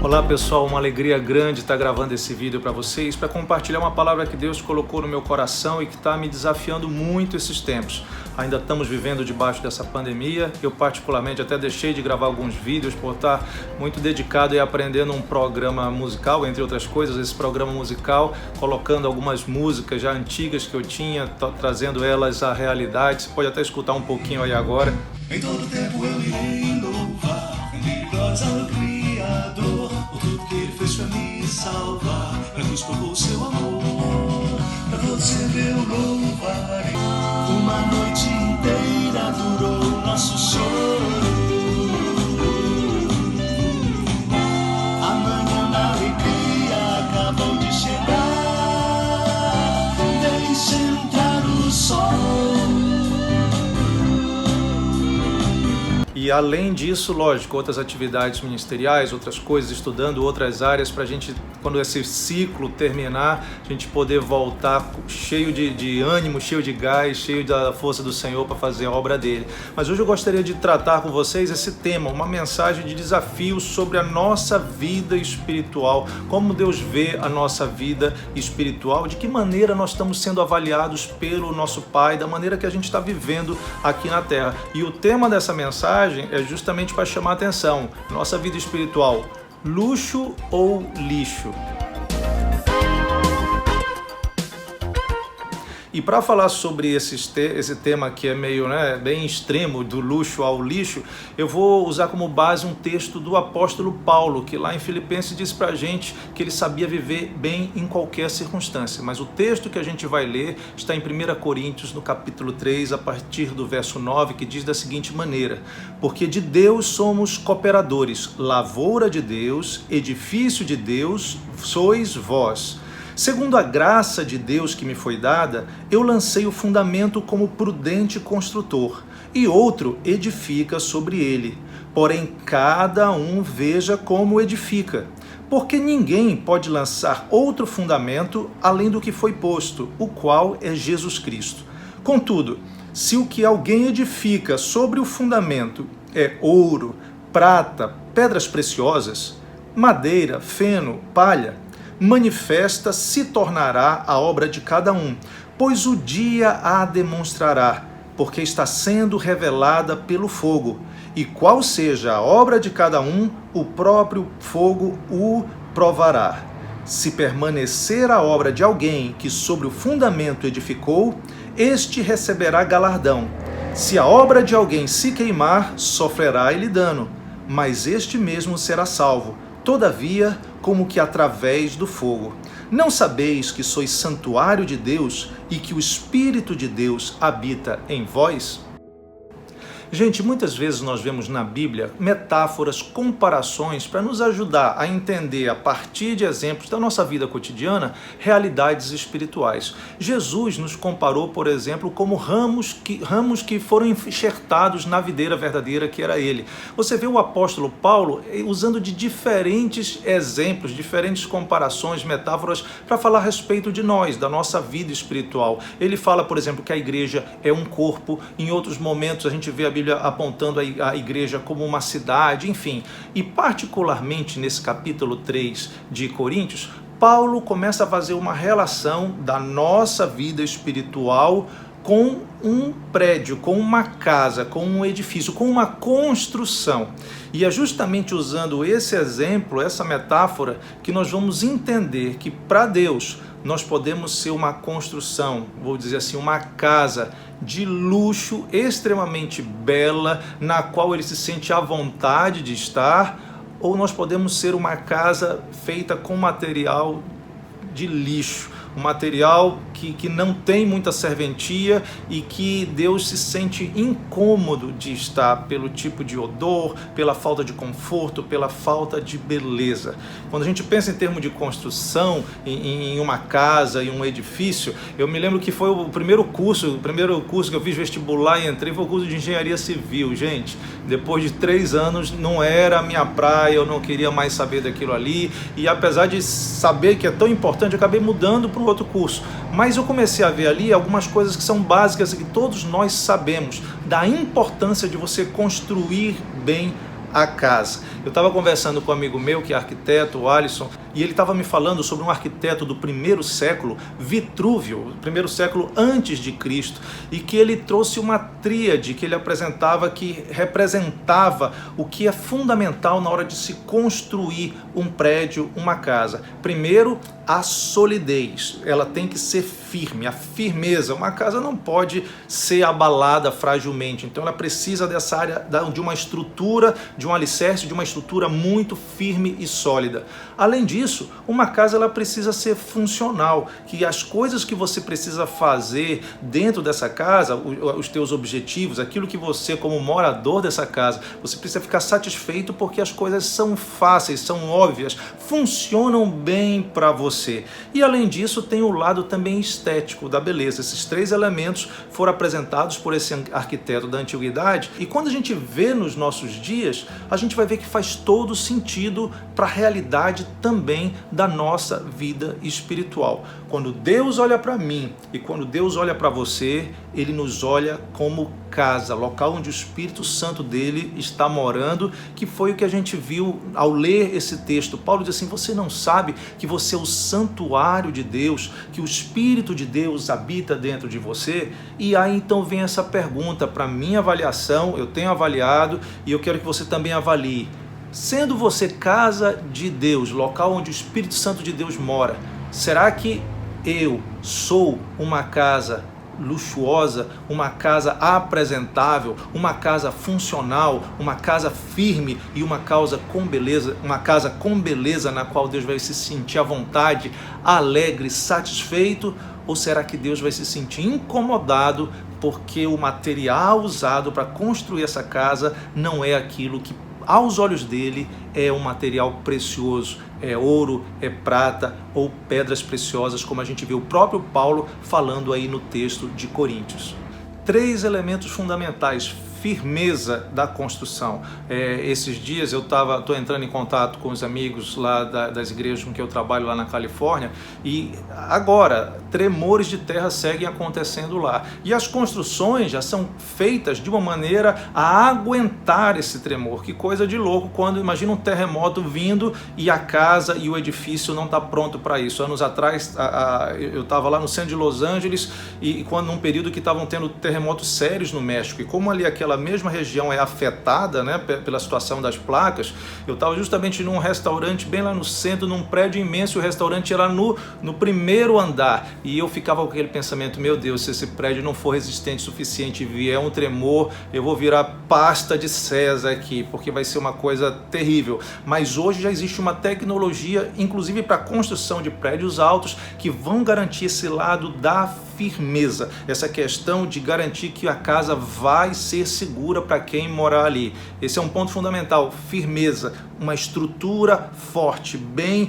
Olá pessoal, uma alegria grande estar gravando esse vídeo para vocês, para compartilhar uma palavra que Deus colocou no meu coração e que está me desafiando muito esses tempos. Ainda estamos vivendo debaixo dessa pandemia, eu particularmente até deixei de gravar alguns vídeos por estar muito dedicado e aprendendo um programa musical, entre outras coisas, esse programa musical, colocando algumas músicas já antigas que eu tinha, trazendo elas à realidade. Você pode até escutar um pouquinho aí agora. Em todo tempo eu irei louvar, rendir glórias ao Criador, por tudo que Ele fez pra me salvar, pra nos provou o seu amor, pra você eu louvarei. Uma noite inteira durou nosso choro, amanhã na alegria acabou de chegar, deixa entrar o sol. E além disso, lógico, outras atividades ministeriais, outras coisas, estudando outras áreas para a gente, quando esse ciclo terminar, a gente poder voltar cheio de ânimo, cheio de gás, cheio da força do Senhor para fazer a obra dele. Mas hoje eu gostaria de tratar com vocês esse tema, uma mensagem de desafio sobre a nossa vida espiritual, como Deus vê a nossa vida espiritual, de que maneira nós estamos sendo avaliados pelo nosso Pai, da maneira que a gente está vivendo aqui na Terra. E o tema dessa mensagem é justamente para chamar a atenção. Nossa vida espiritual, luxo ou lixo? E para falar sobre esse tema que é meio bem extremo, do luxo ao lixo, eu vou usar como base um texto do apóstolo Paulo, que lá em Filipenses diz para a gente que ele sabia viver bem em qualquer circunstância. Mas o texto que a gente vai ler está em 1 Coríntios, no capítulo 3, a partir do verso 9, que diz da seguinte maneira: porque de Deus somos cooperadores, lavoura de Deus, edifício de Deus sois vós. Segundo a graça de Deus que me foi dada, eu lancei o fundamento como prudente construtor, e outro edifica sobre ele. Porém, cada um veja como edifica. Porque ninguém pode lançar outro fundamento além do que foi posto, o qual é Jesus Cristo. Contudo, se o que alguém edifica sobre o fundamento é ouro, prata, pedras preciosas, madeira, feno, palha, manifesta se tornará a obra de cada um, pois o dia a demonstrará, porque está sendo revelada pelo fogo. E qual seja a obra de cada um, o próprio fogo o provará. Se permanecer a obra de alguém que sobre o fundamento edificou, este receberá galardão. Se a obra de alguém se queimar, sofrerá ele dano, mas este mesmo será salvo, todavia, como que através do fogo. Não sabeis que sois santuário de Deus e que o Espírito de Deus habita em vós? Gente, muitas vezes nós vemos na Bíblia metáforas, comparações para nos ajudar a entender, a partir de exemplos da nossa vida cotidiana, realidades espirituais. Jesus nos comparou, por exemplo, como ramos que foram enxertados na videira verdadeira que era ele. Você vê o apóstolo Paulo usando de diferentes exemplos, diferentes comparações, metáforas para falar a respeito de nós, da nossa vida espiritual. Ele fala, por exemplo, que a igreja é um corpo. Em outros momentos a gente vê a Bíblia apontando a igreja como uma cidade, enfim. E particularmente nesse capítulo 3 de Coríntios, Paulo começa a fazer uma relação da nossa vida espiritual com um prédio, com uma casa, com um edifício, com uma construção. E é justamente usando esse exemplo, essa metáfora, que nós vamos entender que para Deus nós podemos ser uma construção, vou dizer assim, uma casa de luxo, extremamente bela, na qual ele se sente à vontade de estar, ou nós podemos ser uma casa feita com material de lixo, um material que não tem muita serventia e que Deus se sente incômodo de estar pelo tipo de odor, pela falta de conforto, pela falta de beleza. Quando a gente pensa em termos de construção, em uma casa, em um edifício, eu me lembro que foi o primeiro curso que eu fiz vestibular e entrei foi o curso de engenharia civil. Gente, depois de 3 anos não era a minha praia, eu não queria mais saber daquilo ali, e apesar de saber que é tão importante, eu acabei mudando para um outro curso. Mas eu comecei a ver ali algumas coisas que são básicas e que todos nós sabemos, da importância de você construir bem a casa. Eu estava conversando com um amigo meu que é arquiteto, o Alisson, e ele estava me falando sobre um arquiteto do primeiro século, Vitrúvio, primeiro século antes de Cristo, e que ele trouxe uma tríade que ele apresentava que representava o que é fundamental na hora de se construir um prédio, uma casa. Primeiro, a solidez, ela tem que ser firme, a firmeza. Uma casa não pode ser abalada fragilmente, então ela precisa dessa área, de uma estrutura, de um alicerce, de uma estrutura muito firme e sólida. Além disso, uma casa ela precisa ser funcional, que as coisas que você precisa fazer dentro dessa casa, os teus objetivos, aquilo que você como morador dessa casa, você precisa ficar satisfeito porque as coisas são fáceis, são óbvias, funcionam bem para você. E além disso tem o lado também estético da beleza. Esses três elementos foram apresentados por esse arquiteto da antiguidade e quando a gente vê nos nossos dias, a gente vai ver que faz todo sentido para a realidade também da nossa vida espiritual. Quando Deus olha para mim e quando Deus olha para você, Ele nos olha como casa, local onde o Espírito Santo dele está morando, que foi o que a gente viu ao ler esse texto. Paulo diz assim, você não sabe que você é o santuário de Deus, que o Espírito de Deus habita dentro de você? E aí então vem essa pergunta para minha avaliação, eu tenho avaliado e eu quero que você também avalie. Sendo você casa de Deus, local onde o Espírito Santo de Deus mora, será que eu sou uma casa luxuosa, uma casa apresentável, uma casa funcional, uma casa firme e uma casa com beleza na qual Deus vai se sentir à vontade, alegre, satisfeito? Ou será que Deus vai se sentir incomodado porque o material usado para construir essa casa não é aquilo que aos olhos dele é um material precioso, é ouro, é prata ou pedras preciosas, como a gente vê o próprio Paulo falando aí no texto de Coríntios. Três elementos fundamentais: firmeza da construção. Esses dias eu estou entrando em contato com os amigos lá das igrejas com que eu trabalho lá na Califórnia e agora tremores de terra seguem acontecendo lá. E as construções já são feitas de uma maneira a aguentar esse tremor. Que coisa de louco quando imagina um terremoto vindo e a casa e o edifício não está pronto para isso. Anos atrás eu estava lá no centro de Los Angeles e quando num período que estavam tendo terremotos sérios no México e como ali aquela mesma região é afetada, né, pela situação das placas, eu estava justamente num restaurante bem lá no centro, num prédio imenso, o restaurante era no primeiro andar, e eu ficava com aquele pensamento, meu Deus, se esse prédio não for resistente o suficiente e vier um tremor, eu vou virar pasta de César aqui, porque vai ser uma coisa terrível. Mas hoje já existe uma tecnologia, inclusive para a construção de prédios altos, que vão garantir esse lado da firmeza, essa questão de garantir que a casa vai ser segura para quem morar ali. Esse é um ponto fundamental, firmeza, uma estrutura forte, bem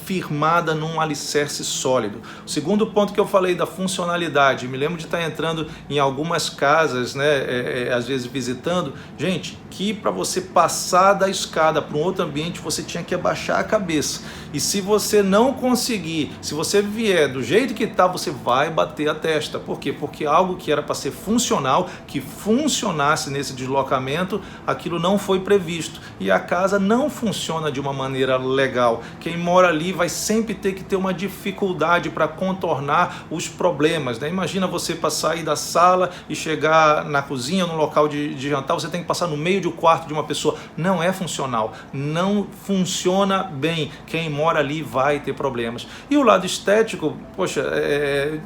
firmada num alicerce sólido. O segundo ponto que eu falei da funcionalidade, me lembro de estar entrando em algumas casas, né, às vezes visitando, gente, que para você passar da escada para um outro ambiente você tinha que abaixar a cabeça. E se você não conseguir, se você vier do jeito que está, você vai bater a testa. Por quê? Porque algo que era para ser funcional, que funcionasse nesse deslocamento, aquilo não foi previsto. E a casa não funciona de uma maneira legal. Quem mora ali vai sempre ter que ter uma dificuldade para contornar os problemas, né? Imagina você para sair da sala e chegar na cozinha, no local de jantar, você tem que passar no meio do quarto de uma pessoa. Não é funcional, não funciona bem. Quem mora ali vai ter problemas. E o lado estético, poxa,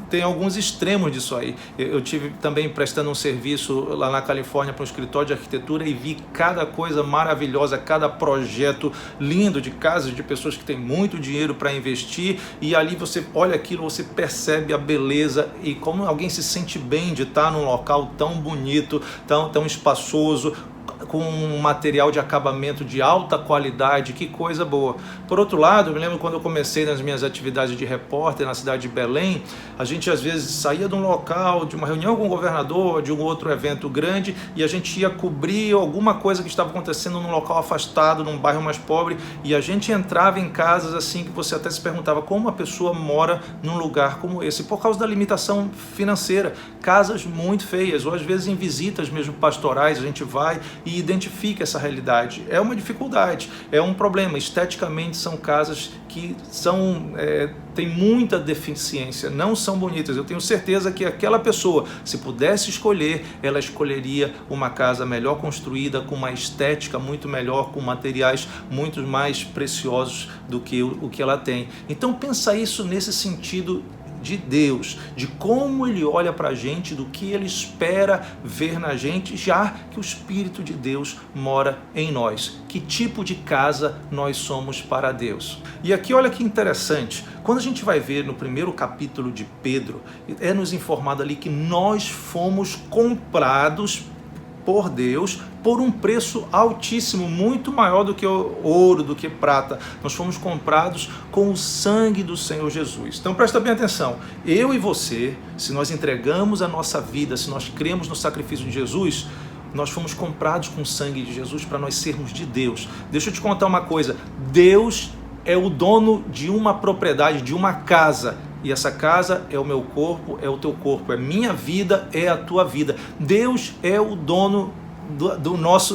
tem alguns extremos disso aí. Eu tive também prestando um serviço lá na Califórnia para um escritório de arquitetura e vi cada coisa maravilhosa, cada projeto lindo de casas de pessoas que têm muito dinheiro para investir, e ali você olha aquilo, você percebe a beleza e como alguém se sente bem de estar num local tão bonito, tão espaçoso, com um material de acabamento de alta qualidade, que coisa boa. Por outro lado, eu me lembro quando eu comecei nas minhas atividades de repórter na cidade de Belém, a gente às vezes saía de um local, de uma reunião com o governador, de um outro evento grande, e a gente ia cobrir alguma coisa que estava acontecendo num local afastado, num bairro mais pobre, e a gente entrava em casas assim que você até se perguntava como uma pessoa mora num lugar como esse, por causa da limitação financeira. Casas muito feias, ou às vezes em visitas mesmo pastorais, a gente vai e que identifique essa realidade. É uma dificuldade, é um problema. Esteticamente são casas que têm muita deficiência, não são bonitas. Eu tenho certeza que aquela pessoa, se pudesse escolher, ela escolheria uma casa melhor construída, com uma estética muito melhor, com materiais muito mais preciosos do que o que ela tem. Então pensa isso nesse sentido de Deus, de como Ele olha para a gente, do que Ele espera ver na gente, já que o Espírito de Deus mora em nós. Que tipo de casa nós somos para Deus? E aqui olha que interessante, quando a gente vai ver no primeiro capítulo de Pedro, é nos informado ali que nós fomos comprados por Deus por um preço altíssimo, muito maior do que ouro, do que prata. Nós fomos comprados com o sangue do Senhor Jesus. Então presta bem atenção, eu e você, se nós entregamos a nossa vida, se nós cremos no sacrifício de Jesus, nós fomos comprados com o sangue de Jesus para nós sermos de Deus. Deixa eu te contar uma coisa, Deus é o dono de uma propriedade, de uma casa. E essa casa é o meu corpo, é o teu corpo, é minha vida, é a tua vida. Deus é o dono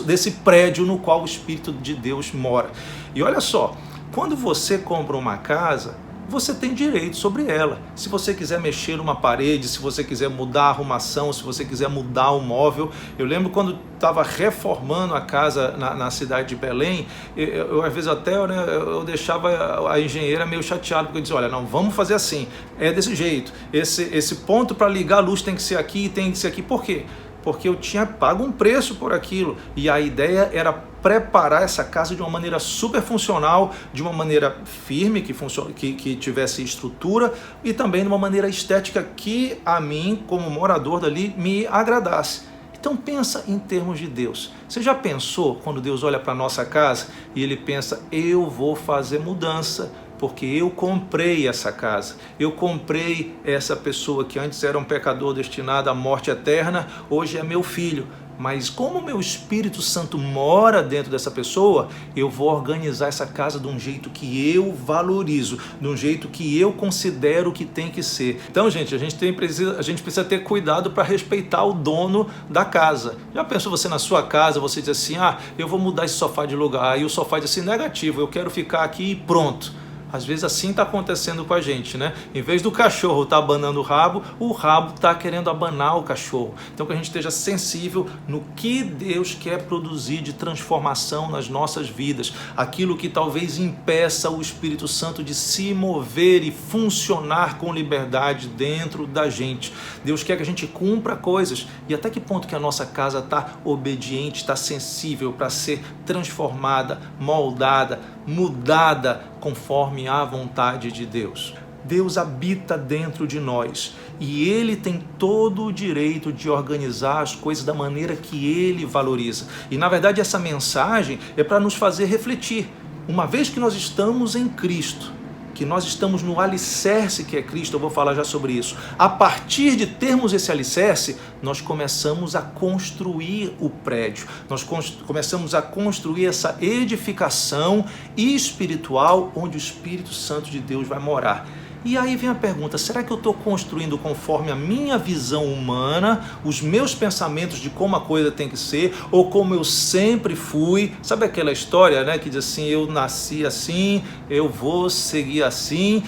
desse prédio no qual o Espírito de Deus mora. E olha só, quando você compra uma casa, você tem direito sobre ela. Se você quiser mexer numa parede, se você quiser mudar a arrumação, se você quiser mudar o móvel. Eu lembro quando estava reformando a casa na cidade de Belém, eu às vezes até eu deixava a engenheira meio chateada, porque eu dizia, olha, não, vamos fazer assim, é desse jeito, esse ponto para ligar a luz tem que ser aqui, tem que ser aqui. Por quê? Porque eu tinha pago um preço por aquilo, e a ideia era preparar essa casa de uma maneira super funcional, de uma maneira firme, que tivesse estrutura, e também de uma maneira estética que a mim, como morador dali, me agradasse. Então pensa em termos de Deus. Você já pensou quando Deus olha para a nossa casa e Ele pensa, eu vou fazer mudança, porque eu comprei essa casa, eu comprei essa pessoa que antes era um pecador destinado à morte eterna, hoje é meu filho. Mas como o meu Espírito Santo mora dentro dessa pessoa, eu vou organizar essa casa de um jeito que eu valorizo, de um jeito que eu considero que tem que ser. Então, gente, a gente precisa ter cuidado para respeitar o dono da casa. Já pensou você na sua casa, você diz assim, eu vou mudar esse sofá de lugar, e o sofá diz assim, negativo, eu quero ficar aqui e pronto. Às vezes assim está acontecendo com a gente, né? Em vez do cachorro estar abanando o rabo está querendo abanar o cachorro. Então que a gente esteja sensível no que Deus quer produzir de transformação nas nossas vidas. Aquilo que talvez impeça o Espírito Santo de se mover e funcionar com liberdade dentro da gente. Deus quer que a gente cumpra coisas. E até que ponto que a nossa casa está obediente, está sensível para ser transformada, moldada, mudada conforme a vontade de Deus. Deus habita dentro de nós e Ele tem todo o direito de organizar as coisas da maneira que Ele valoriza. E na verdade essa mensagem é para nos fazer refletir. Uma vez que nós estamos em Cristo, que nós estamos no alicerce que é Cristo, eu vou falar já sobre isso. A partir de termos esse alicerce, nós começamos a construir o prédio, nós começamos a construir essa edificação espiritual onde o Espírito Santo de Deus vai morar. E aí vem a pergunta, será que eu estou construindo conforme a minha visão humana, os meus pensamentos de como a coisa tem que ser, ou como eu sempre fui? Sabe aquela história, né, que diz assim, eu nasci assim, eu vou seguir assim?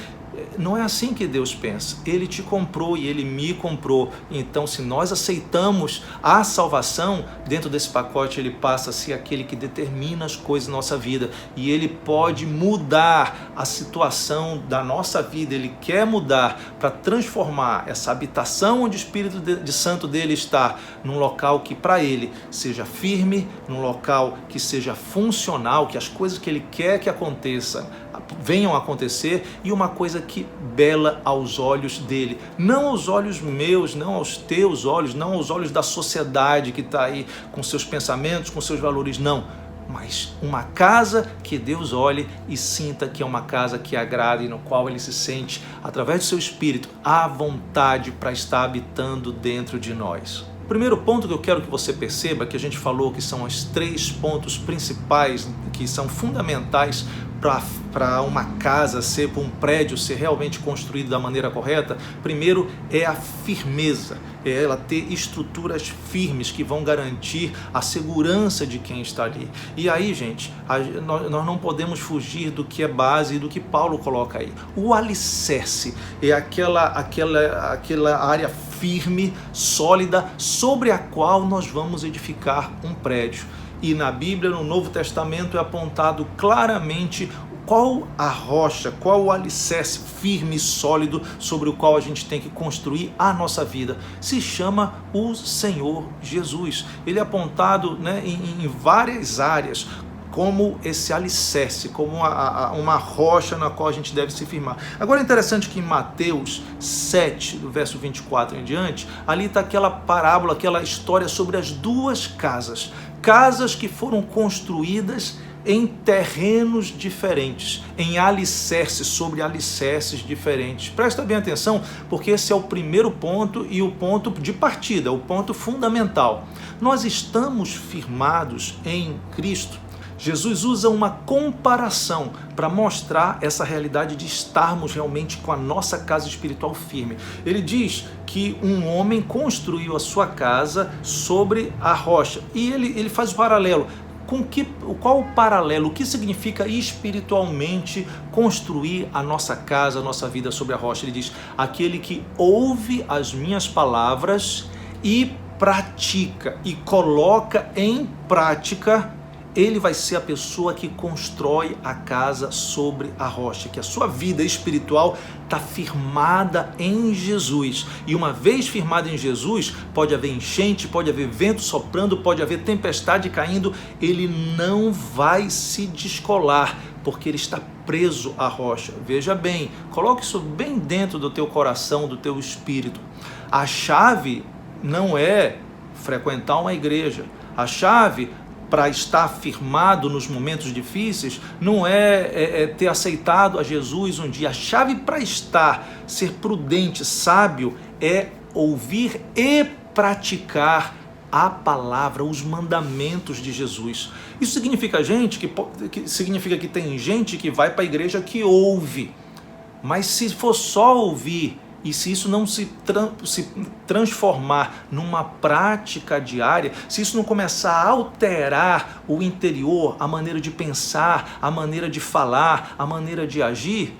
Não é assim que Deus pensa. Ele te comprou e Ele me comprou. Então, se nós aceitamos a salvação, dentro desse pacote Ele passa a ser aquele que determina as coisas da nossa vida. E Ele pode mudar a situação da nossa vida. Ele quer mudar para transformar essa habitação onde o Espírito Santo dele está, num local que para Ele seja firme, num local que seja funcional, que as coisas que Ele quer que aconteçam venham a acontecer, e uma coisa que bela aos olhos dele, não aos olhos meus, não aos teus olhos, não aos olhos da sociedade que está aí com seus pensamentos, com seus valores, não, mas uma casa que Deus olhe e sinta que é uma casa que agrada e no qual Ele se sente, através do seu Espírito, à vontade para estar habitando dentro de nós. O primeiro ponto que eu quero que você perceba, que a gente falou que são os 3 pontos principais, que são fundamentais para uma casa ser, para um prédio ser realmente construído da maneira correta. Primeiro é a firmeza, é ela ter estruturas firmes que vão garantir a segurança de quem está ali. E aí, gente, nós não podemos fugir do que é base e do que Paulo coloca aí. O alicerce é aquela área firme, sólida, sobre a qual nós vamos edificar um prédio. E na Bíblia, no Novo Testamento, é apontado claramente qual a rocha, qual o alicerce firme e sólido sobre o qual a gente tem que construir a nossa vida. Se chama o Senhor Jesus. Ele é apontado, né, em várias áreas como esse alicerce, como uma rocha na qual a gente deve se firmar. Agora é interessante que em Mateus 7, do verso 24 em diante, ali está aquela parábola, aquela história sobre as 2 casas. Casas que foram construídas em terrenos diferentes, em alicerces sobre alicerces diferentes. Presta bem atenção, porque esse é o primeiro ponto e o ponto de partida, o ponto fundamental. Nós estamos firmados em Cristo. Jesus usa uma comparação para mostrar essa realidade de estarmos realmente com a nossa casa espiritual firme. Ele diz que um homem construiu a sua casa sobre a rocha. E ele faz o paralelo. Qual o paralelo? O que significa espiritualmente construir a nossa casa, a nossa vida sobre a rocha? Ele diz: aquele que ouve as minhas palavras e pratica, e coloca em prática, ele vai ser a pessoa que constrói a casa sobre a rocha, que a sua vida espiritual está firmada em Jesus. E uma vez firmada em Jesus, pode haver enchente, pode haver vento soprando, pode haver tempestade caindo, ele não vai se descolar, porque ele está preso à rocha. Veja bem, coloque isso bem dentro do teu coração, do teu espírito. A chave não é frequentar uma igreja. A chave para estar firmado nos momentos difíceis não é ter aceitado a Jesus um dia. A chave para ser prudente, sábio, é ouvir e praticar a palavra, os mandamentos de Jesus. Isso significa, significa que tem gente que vai para a igreja que ouve, mas se for só ouvir, e se isso não se transformar numa prática diária, se isso não começar a alterar o interior, a maneira de pensar, a maneira de falar, a maneira de agir,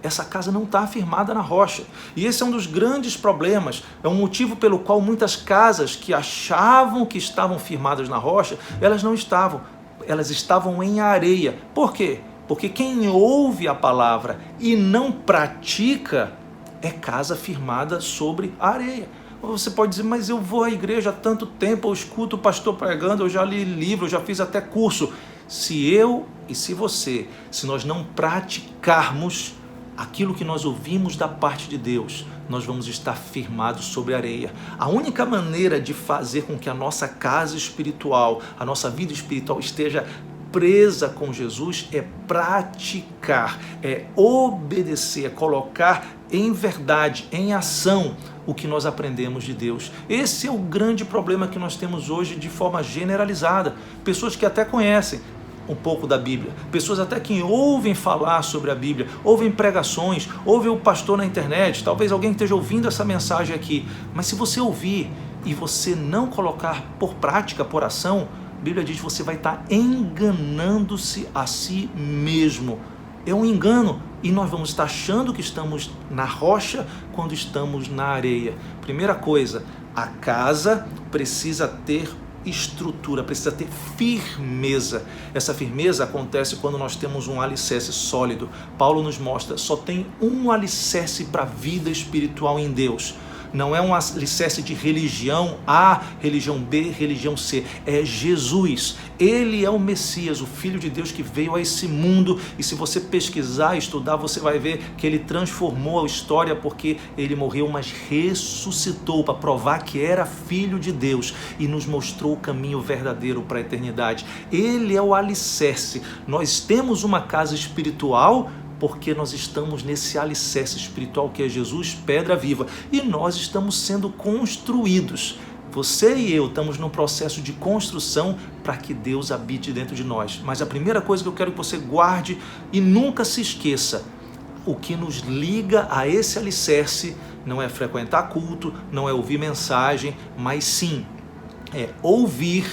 essa casa não está firmada na rocha. E esse é um dos grandes problemas, é um motivo pelo qual muitas casas que achavam que estavam firmadas na rocha, elas não estavam, elas estavam em areia. Por quê? Porque quem ouve a palavra e não pratica é casa firmada sobre a areia. Você pode dizer: mas eu vou à igreja há tanto tempo, eu escuto o pastor pregando, eu já li livro, eu já fiz até curso. Se eu e se você, se nós não praticarmos aquilo que nós ouvimos da parte de Deus, nós vamos estar firmados sobre a areia. A única maneira de fazer com que a nossa casa espiritual, a nossa vida espiritual esteja presa com Jesus é praticar, é obedecer, é colocar em verdade, em ação, o que nós aprendemos de Deus. Esse é o grande problema que nós temos hoje de forma generalizada. Pessoas que até conhecem um pouco da Bíblia, pessoas até que ouvem falar sobre a Bíblia, ouvem pregações, ouvem o pastor na internet, talvez alguém esteja ouvindo essa mensagem aqui, mas se você ouvir e você não colocar por prática, por ação, a Bíblia diz que você vai estar enganando-se a si mesmo. É um engano e nós vamos estar achando que estamos na rocha quando estamos na areia. Primeira coisa, a casa precisa ter estrutura, precisa ter firmeza. Essa firmeza acontece quando nós temos um alicerce sólido. Paulo nos mostra, só tem um alicerce para a vida espiritual em Deus. Não é um alicerce de religião A, religião B, religião C. É Jesus. Ele é o Messias, o Filho de Deus que veio a esse mundo. E se você pesquisar e estudar, você vai ver que ele transformou a história, porque ele morreu, mas ressuscitou para provar que era Filho de Deus e nos mostrou o caminho verdadeiro para a eternidade. Ele é o alicerce. Nós temos uma casa espiritual porque nós estamos nesse alicerce espiritual que é Jesus, pedra viva, e nós estamos sendo construídos. Você e eu estamos num processo de construção para que Deus habite dentro de nós. Mas a primeira coisa que eu quero que você guarde e nunca se esqueça, o que nos liga a esse alicerce não é frequentar culto, não é ouvir mensagem, mas sim é ouvir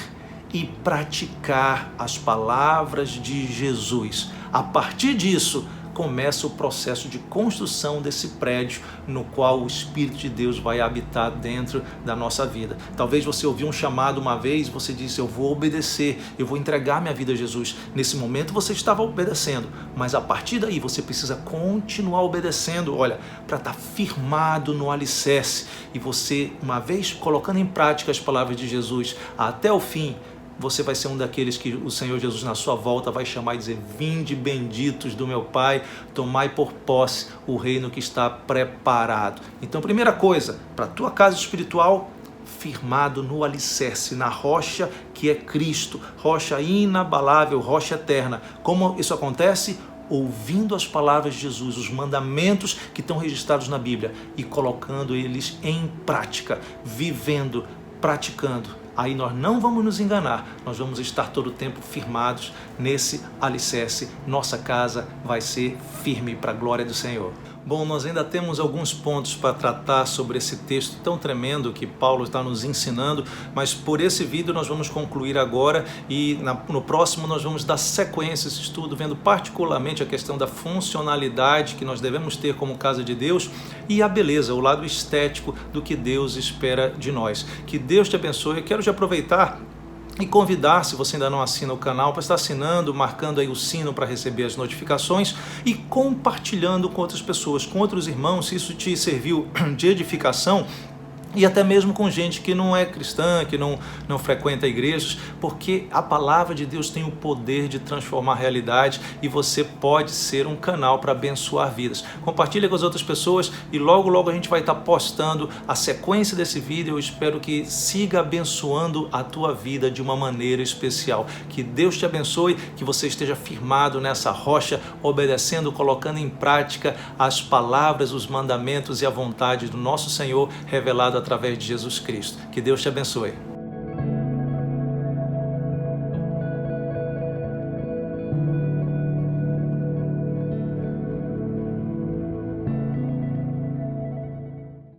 e praticar as palavras de Jesus. A partir disso, começa o processo de construção desse prédio no qual o Espírito de Deus vai habitar dentro da nossa vida. Talvez você ouviu um chamado uma vez, você disse, eu vou obedecer, eu vou entregar minha vida a Jesus. Nesse momento você estava obedecendo, mas a partir daí você precisa continuar obedecendo, olha, para estar firmado no alicerce. E você, uma vez colocando em prática as palavras de Jesus até o fim, você vai ser um daqueles que o Senhor Jesus na sua volta vai chamar e dizer, vinde benditos do meu Pai, tomai por posse o reino que está preparado. Então, primeira coisa, para a tua casa espiritual, firmado no alicerce, na rocha que é Cristo, rocha inabalável, rocha eterna. Como isso acontece? Ouvindo as palavras de Jesus, os mandamentos que estão registrados na Bíblia e colocando eles em prática, vivendo, praticando. Aí nós não vamos nos enganar, nós vamos estar todo o tempo firmados nesse alicerce. Nossa casa vai ser firme para a glória do Senhor. Bom, nós ainda temos alguns pontos para tratar sobre esse texto tão tremendo que Paulo está nos ensinando, mas por esse vídeo nós vamos concluir agora e no próximo nós vamos dar sequência a esse estudo, vendo particularmente a questão da funcionalidade que nós devemos ter como casa de Deus e a beleza, o lado estético do que Deus espera de nós. Que Deus te abençoe. Eu quero te aproveitar e convidar, se você ainda não assina o canal, para estar assinando, marcando aí o sino para receber as notificações e compartilhando com outras pessoas, com outros irmãos, se isso te serviu de edificação, e até mesmo com gente que não é cristã, que não frequenta igrejas, porque a palavra de Deus tem o poder de transformar a realidade e você pode ser um canal para abençoar vidas. Compartilha com as outras pessoas e logo a gente vai estar postando a sequência desse vídeo. Eu espero que siga abençoando a tua vida de uma maneira especial. Que Deus te abençoe, que você esteja firmado nessa rocha, obedecendo, colocando em prática as palavras, os mandamentos e a vontade do nosso Senhor revelado através de Jesus Cristo. Que Deus te abençoe.